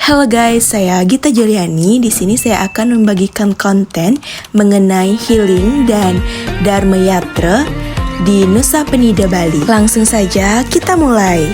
Halo guys, saya Gita Juliani. Di sini saya akan membagikan konten mengenai healing dan Dharma Yatra di Nusa Penida, Bali. Langsung saja kita mulai.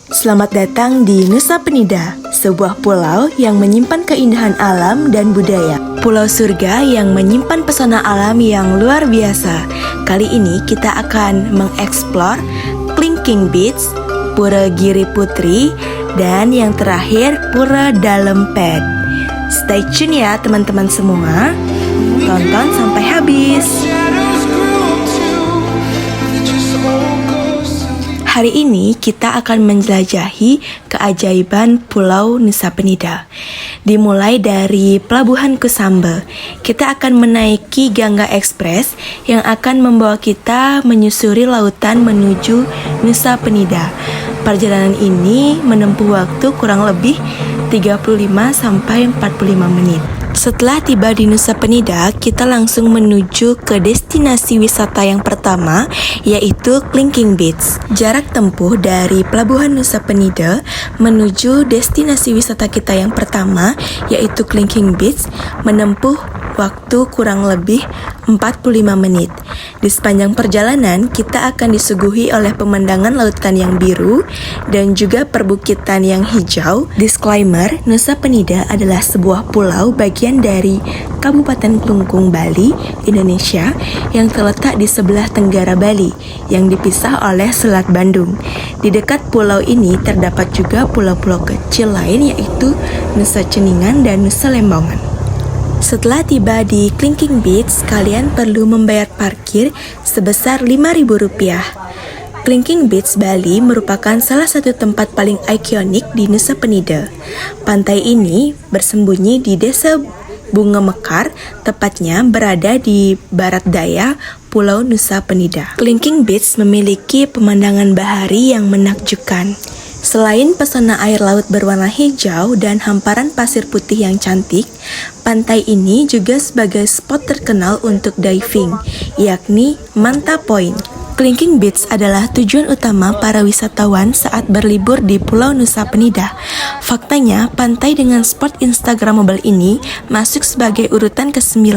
Selamat datang di Nusa Penida, sebuah pulau yang menyimpan keindahan alam dan budaya. Pulau surga yang menyimpan pesona alam yang luar biasa. Kali ini kita akan mengeksplor Klingking Beach, Pura Giri Putri, dan yang terakhir Pura Dalempet. Stay tune ya teman-teman semua. Tonton sampai habis. Hari ini kita akan menjelajahi keajaiban Pulau Nusa Penida. Dimulai dari Pelabuhan Kusamba, kita akan menaiki Gangga Express yang akan membawa kita menyusuri lautan menuju Nusa Penida. Perjalanan ini menempuh waktu kurang lebih 35-45 menit. Setelah tiba di Nusa Penida, kita langsung menuju ke destinasi wisata yang pertama, yaitu Klingking Beach. Jarak tempuh dari Pelabuhan Nusa Penida menuju destinasi wisata kita yang pertama, yaitu Klingking Beach, menempuh waktu kurang lebih 45 menit. Di sepanjang perjalanan, kita akan disuguhi oleh pemandangan lautan yang biru dan juga perbukitan yang hijau. Disclaimer, Nusa Penida adalah sebuah pulau bagian dari Kabupaten Klungkung, Bali, Indonesia, yang terletak di sebelah tenggara Bali, yang dipisah oleh Selat Bandung. Di dekat pulau ini terdapat juga pulau-pulau kecil lain, yaitu Nusa Ceningan dan Nusa Lembongan. Setelah tiba di Klingking Beach, kalian perlu membayar parkir sebesar Rp5.000. Klingking Beach, Bali merupakan salah satu tempat paling ikonik di Nusa Penida. Pantai ini bersembunyi di Desa Bunga Mekar, tepatnya berada di barat daya Pulau Nusa Penida. Klingking Beach memiliki pemandangan bahari yang menakjubkan. Selain pesona air laut berwarna hijau dan hamparan pasir putih yang cantik, pantai ini juga sebagai spot terkenal untuk diving, yakni Manta Point. Klingking Beach adalah tujuan utama para wisatawan saat berlibur di Pulau Nusa Penida. Faktanya, pantai dengan spot instagramable ini masuk sebagai urutan ke-9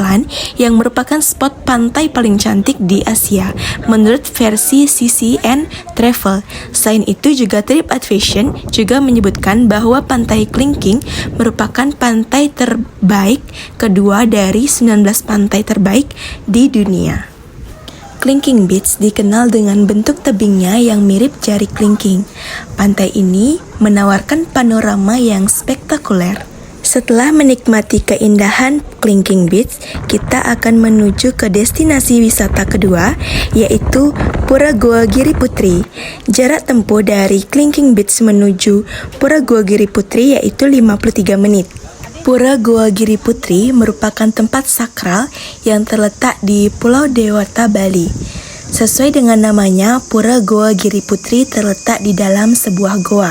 yang merupakan spot pantai paling cantik di Asia menurut versi CCN Travel. Selain itu juga TripAdvisor juga menyebutkan bahwa pantai Klingking merupakan pantai terbaik kedua dari 19 pantai terbaik di dunia. Klingking Beach dikenal dengan bentuk tebingnya yang mirip jari kelingking. Pantai ini menawarkan panorama yang spektakuler. Setelah menikmati keindahan Klingking Beach, kita akan menuju ke destinasi wisata kedua, yaitu Pura Goa Giri Putri. Jarak tempuh dari Klingking Beach menuju Pura Goa Giri Putri yaitu 53 menit. Pura Goa Giri Putri merupakan tempat sakral yang terletak di Pulau Dewata, Bali. Sesuai dengan namanya, Pura Goa Giri Putri terletak di dalam sebuah goa.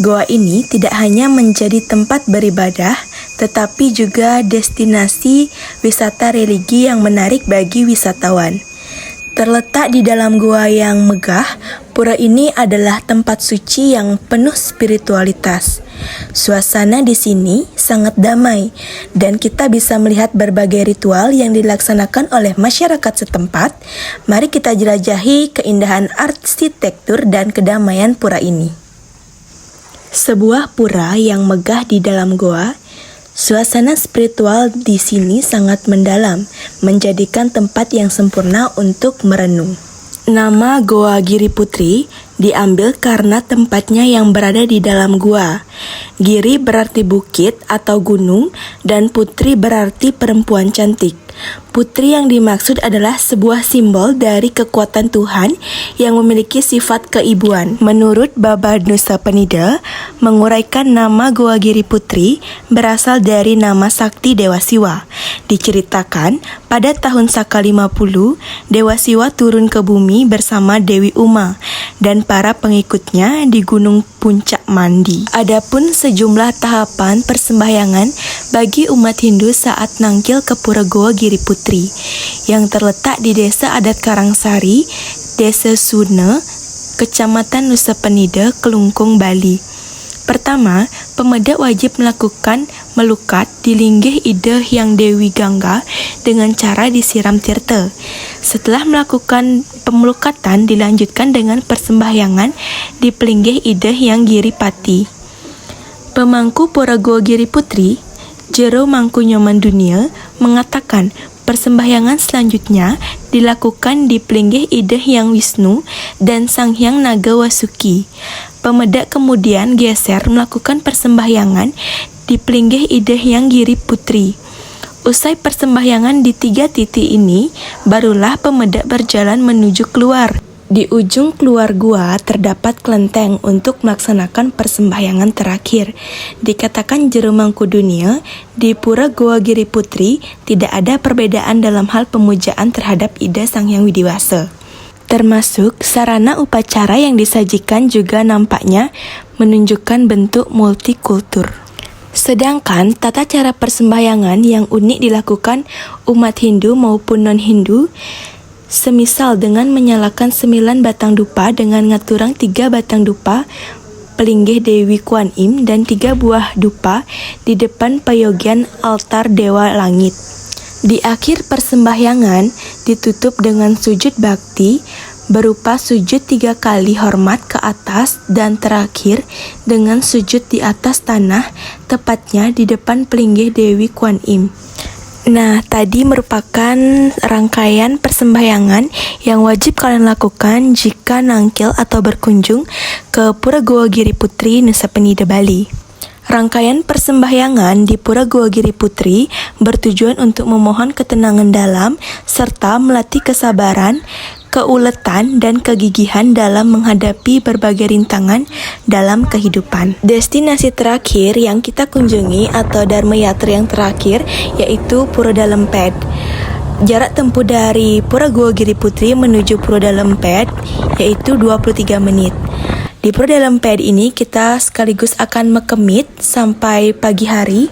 Goa ini tidak hanya menjadi tempat beribadah, tetapi juga destinasi wisata religi yang menarik bagi wisatawan. Terletak di dalam goa yang megah, pura ini adalah tempat suci yang penuh spiritualitas. Suasana di sini sangat damai, dan kita bisa melihat berbagai ritual yang dilaksanakan oleh masyarakat setempat. Mari kita jelajahi keindahan arsitektur dan kedamaian pura ini. Sebuah pura yang megah di dalam goa. Suasana spiritual di sini sangat mendalam, menjadikan tempat yang sempurna untuk merenung. Nama Goa Giri Putri diambil karena tempatnya yang berada di dalam gua. Giri berarti bukit atau gunung, dan putri berarti perempuan cantik. Putri yang dimaksud adalah sebuah simbol dari kekuatan Tuhan yang memiliki sifat keibuan. Menurut Baba Nusa Penida, menguraikan nama Goa Giri Putri berasal dari nama sakti Dewa Siwa. Diceritakan, pada tahun Saka 50, Dewa Siwa turun ke bumi bersama Dewi Uma dan para pengikutnya di Gunung Puncak Mandi. Adapun sejumlah tahapan persembahyangan bagi umat Hindu saat nangkil ke Pura Goa Giri Putri yang terletak di Desa Adat Karangsari, Desa Sune, Kecamatan Nusa Penida, Kelungkung, Bali. Pertama, pemedak wajib melakukan melukat di linggih Ida Hyang Dewi Gangga dengan cara disiram tirta. Setelah melakukan pemelukatan, dilanjutkan dengan persembahyangan di pelinggih Ida Hyang Giripati. Pemangku Pura Goa Giriputri, Jero Mangku Nyoman Dunia, mengatakan persembahyangan selanjutnya dilakukan di pelinggih Ida Hyang Wisnu dan Sang Hyang Naga Wasuki. Pemedak kemudian geser melakukan persembahyangan di pelinggih Ida Hyang Giriputri. Usai persembahyangan di 3 titik ini, barulah pemedak berjalan menuju keluar. Di ujung keluar gua terdapat kelenteng untuk melaksanakan persembahyangan terakhir. Dikatakan Jero Mangku Dunia, di Pura Goa Giriputri tidak ada perbedaan dalam hal pemujaan terhadap Ida Sang Hyang Widiwasa. Termasuk sarana upacara yang disajikan juga nampaknya menunjukkan bentuk multikultur. Sedangkan tata cara persembahyangan yang unik dilakukan umat Hindu maupun non-Hindu, semisal dengan menyalakan 9 batang dupa dengan ngaturang 3 batang dupa pelinggih Dewi Kuan Im dan 3 buah dupa di depan payogian altar Dewa Langit. Di akhir persembahyangan ditutup dengan sujud bakti berupa sujud 3 kali hormat ke atas dan terakhir dengan sujud di atas tanah, tepatnya di depan pelinggih Dewi Kuan Im. Nah, tadi merupakan rangkaian persembahyangan yang wajib kalian lakukan jika nangkil atau berkunjung ke Pura Goa Giriputri, Nusa Penida, Bali. Rangkaian persembahyangan di Pura Goa Giriputri bertujuan untuk memohon ketenangan dalam serta melatih kesabaran, keuletan, dan kegigihan dalam menghadapi berbagai rintangan dalam kehidupan. Destinasi terakhir yang kita kunjungi atau Dharma Yatra yang terakhir yaitu Pura Dalempet. Jarak tempuh dari Pura Goa Giriputri menuju Pura Dalempet yaitu 23 menit. Di Pura Dalempet ini kita sekaligus akan mekemit sampai pagi hari.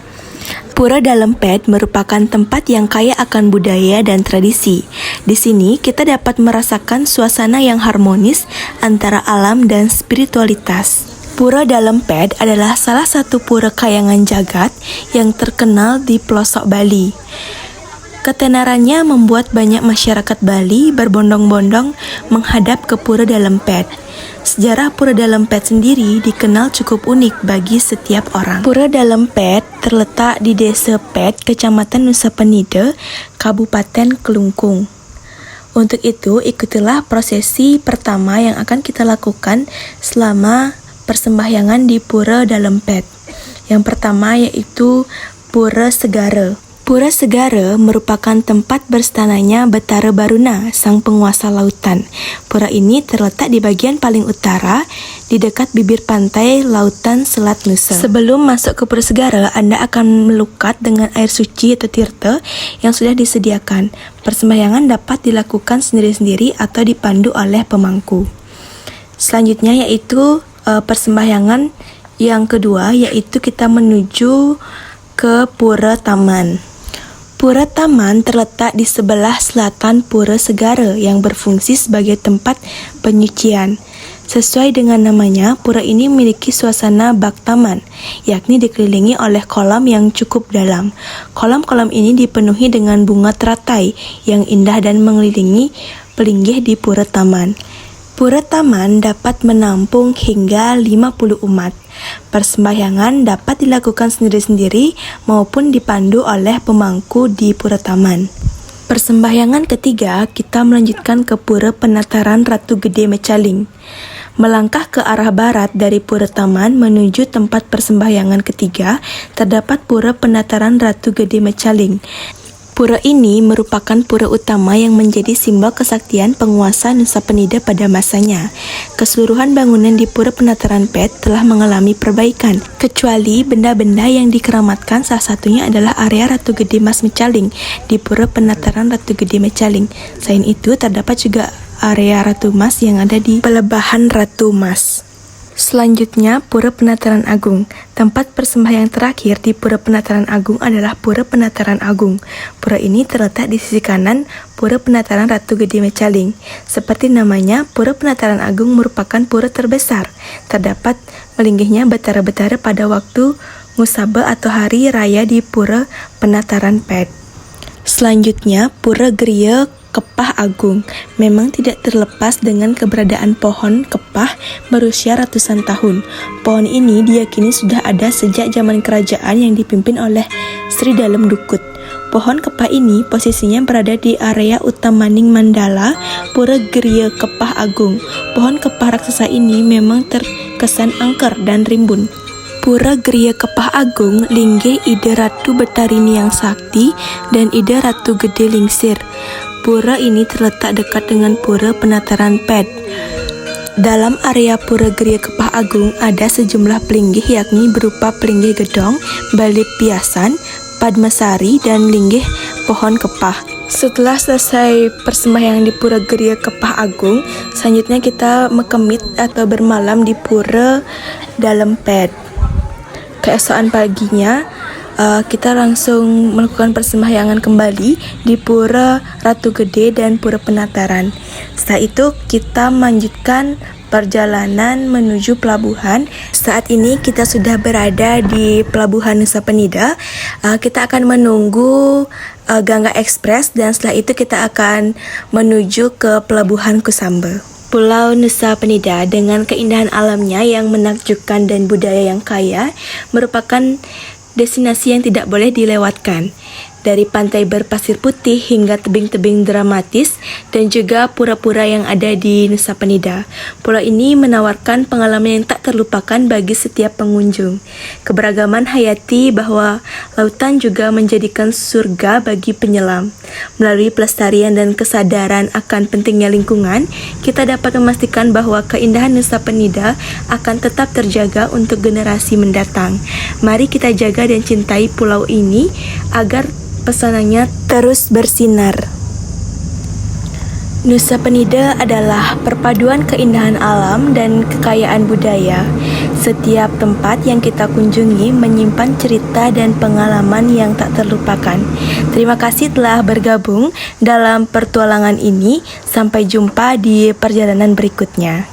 Pura Dalempet merupakan tempat yang kaya akan budaya dan tradisi. Di sini kita dapat merasakan suasana yang harmonis antara alam dan spiritualitas. Pura Dalempet adalah salah satu pura kayangan jagat yang terkenal di pelosok Bali. Ketenarannya membuat banyak masyarakat Bali berbondong-bondong menghadap ke Pura Dalempet. Sejarah Pura Dalempet sendiri dikenal cukup unik bagi setiap orang. Pura Dalempet terletak di Desa Pet, Kecamatan Nusa Penida, Kabupaten Kelungkung. Untuk itu, ikutilah prosesi pertama yang akan kita lakukan selama persembahyangan di Pura Dalempet. Yang pertama yaitu Pura Segara. Pura Segara merupakan tempat berstananya Betara Baruna, sang penguasa lautan. Pura ini terletak di bagian paling utara, di dekat bibir pantai lautan Selat Nusa. Sebelum masuk ke Pura Segara, Anda akan melukat dengan air suci atau tirta yang sudah disediakan. Persembahyangan dapat dilakukan sendiri-sendiri atau dipandu oleh pemangku. Selanjutnya yaitu persembahyangan yang kedua, yaitu kita menuju ke Pura Taman. Pura Taman terletak di sebelah selatan Pura Segara yang berfungsi sebagai tempat penyucian. Sesuai dengan namanya, pura ini memiliki suasana bak taman, yakni dikelilingi oleh kolam yang cukup dalam. Kolam-kolam ini dipenuhi dengan bunga teratai yang indah dan mengelilingi pelinggih di Pura Taman. Pura Taman dapat menampung hingga 50 umat. Persembahyangan dapat dilakukan sendiri-sendiri maupun dipandu oleh pemangku di Pura Taman. Persembahyangan ketiga, kita melanjutkan ke Pura Penataran Ratu Gede Mecaling. Melangkah ke arah barat dari Pura Taman menuju tempat persembahyangan ketiga, terdapat Pura Penataran Ratu Gede Mecaling. Pura ini merupakan pura utama yang menjadi simbol kesaktian penguasa Nusa Penida pada masanya. Keseluruhan bangunan di Pura Penataran Pet telah mengalami perbaikan, kecuali benda-benda yang dikeramatkan, salah satunya adalah area Ratu Gede Mas Mecaling di Pura Penataran Ratu Gede Mecaling. Selain itu, terdapat juga area Ratu Mas yang ada di Pelebahan Ratu Mas. Selanjutnya, Pura Penataran Agung. Tempat persembahyang terakhir di Pura Penataran Agung adalah Pura Penataran Agung. Pura ini terletak di sisi kanan Pura Penataran Ratu Gede Mecaling. Seperti namanya, Pura Penataran Agung merupakan pura terbesar. Terdapat melinggihnya betara-betara pada waktu Ngusaba atau hari raya di Pura Penataran Pet. Selanjutnya, Pura Geria Kepah Agung memang tidak terlepas dengan keberadaan pohon kepah berusia ratusan tahun. Pohon ini diyakini sudah ada sejak zaman kerajaan yang dipimpin oleh Sri Dalem Dukut. Pohon kepah ini posisinya berada di area Utamaning Mandala, Pura Geria Kepah Agung. Pohon kepah raksasa ini memang terkesan angker dan rimbun. Pura Geria Kepah Agung linggih Ida Ratu Betarini yang Sakti dan Ida Ratu Gede Lingsir. Pura ini terletak dekat dengan Pura Penataran Pet. Dalam area Pura Geria Kepah Agung ada sejumlah pelinggih yakni berupa pelinggih gedong, bali piasan, padmasari, dan linggih pohon kepah. Setelah selesai persembahyangan di Pura Geria Kepah Agung, selanjutnya kita mekemit atau bermalam di Pura Dalem Pet. Keesokan paginya, kita langsung melakukan persembahyangan kembali di Pura Ratu Gede dan Pura Penataran. Setelah itu kita melanjutkan perjalanan menuju pelabuhan. Saat ini kita sudah berada di Pelabuhan Nusa Penida. Kita akan menunggu Gangga Express dan setelah itu kita akan menuju ke Pelabuhan Kusamba. Pulau Nusa Penida dengan keindahan alamnya yang menakjubkan dan budaya yang kaya merupakan destinasi yang tidak boleh dilewatkan. Dari pantai berpasir putih hingga tebing-tebing dramatis dan juga pura-pura yang ada di Nusa Penida. Pulau ini menawarkan pengalaman yang tak terlupakan bagi setiap pengunjung. Keberagaman hayati bahwa lautan juga menjadikan surga bagi penyelam. Melalui pelestarian dan kesadaran akan pentingnya lingkungan, kita dapat memastikan bahwa keindahan Nusa Penida akan tetap terjaga untuk generasi mendatang. Mari kita jaga dan cintai pulau ini agar pesanannya terus bersinar. Nusa Penida adalah perpaduan keindahan alam dan kekayaan budaya. Setiap tempat yang kita kunjungi menyimpan cerita dan pengalaman yang tak terlupakan. Terima kasih telah bergabung dalam pertualangan ini. Sampai jumpa di perjalanan berikutnya.